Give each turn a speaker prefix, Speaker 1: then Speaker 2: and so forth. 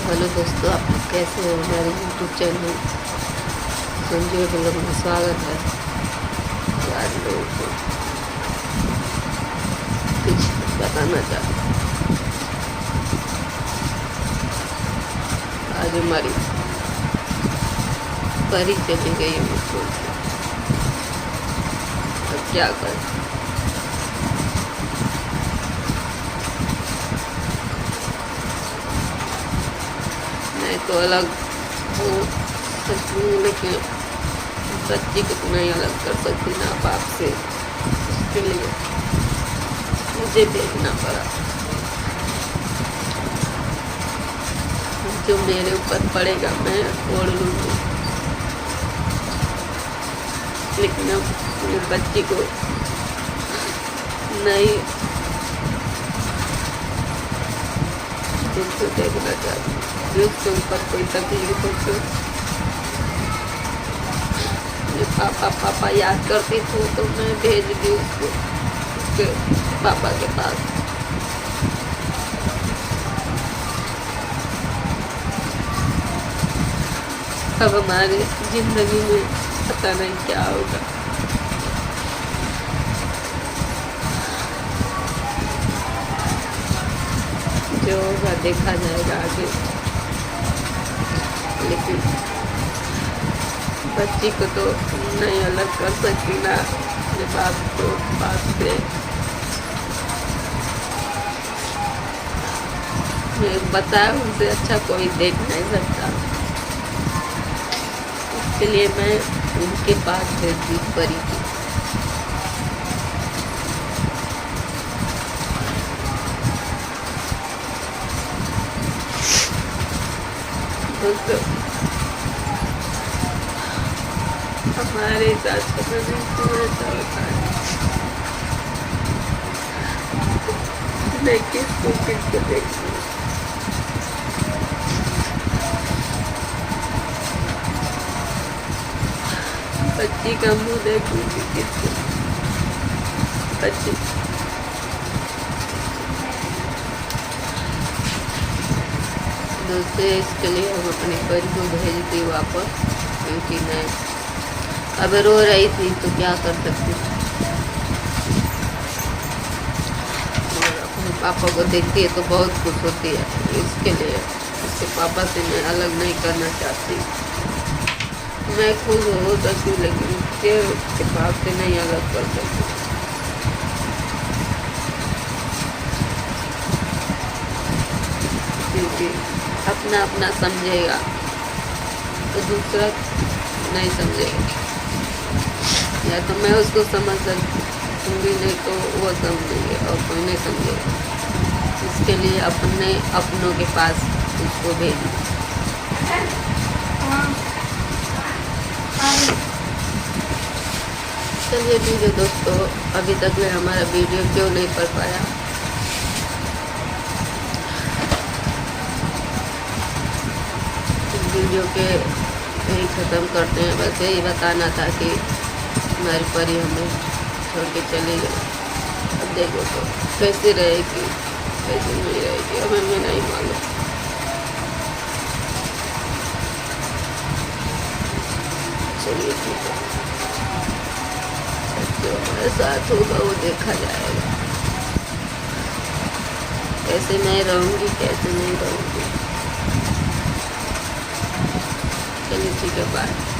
Speaker 1: Hello दोस्तों, आप लोग कैसे हो। हमारे यूट्यूब चैनल संजय ब्लॉग में स्वागत है। तो आज लोगों को कुछ बताना चाहता हूँ। आज हमारी परी चली गई है मुझको, अब क्या करें। मैं तो अलग हूँ लेकिन बच्ची को तो नहीं अलग कर सकती ना बाप से, इसके लिए मुझे देखना पड़ा। जो मेरे ऊपर पड़ेगा मैं ओढ़ लूँगी, लेकिन अब अपनी बच्ची को नहीं तुमसे देखना चाहती। उसके ऊपर कोई तकलीफ हो तो पापा पापा याद करती थी तो मैं भेज दी उसको उसके पापा के पास। अब हमारे जिंदगी में पता नहीं क्या होगा। जो होगा देखा जाएगा आगे, लेकिन बच्ची को तो नहीं अलग कर सकती ना अपने बाप से। मैं बताया उनसे अच्छा कोई देख नहीं सकता, इसके लिए मैं उनके पास भेजी परी थी। हमारे साथ पता नहीं क्यों ऐसा होता है। मैं किसको देखती हूँ। बच्ची का मुंह देखूंगी किसको। बच्ची दोस्तों, इसके लिए हम अपनी परी को भेज दी वापस, क्योंकि मैं अब रो रही थी तो क्या कर सकती। और अपने पापा को देखती है तो बहुत खुश होती है, इसके लिए उसके पापा से मैं अलग नहीं करना चाहती। मैं खुश हो सकती, लेकिन उसके पाप से नहीं अलग कर सकती। क्योंकि अपना अपना समझेगा तो दूसरा नहीं समझेगा, या तो मैं उसको समझ सकूँगी नहीं तो वो समझेंगे और कोई नहीं समझेगा। इसके लिए अपने अपनों के पास उसको भेजना। चलिए ठीक है दोस्तों, अभी तक मैं हमारा वीडियो क्यों नहीं पढ़ पाया। वीडियो के यही ख़त्म करते हैं। बस यही बताना था कि हमारी परी हमें छोड़ के चली गई। अब देखो तो कैसे रहेगी कैसे नहीं रहेगी हमें नहीं मालूम। चलिए ठीक है, जो हमारे साथ होगा वो देखा जाएगा। कैसे मैं रहूँगी कैसे नहीं रहूँगी। चलिए ठीक है, बाय।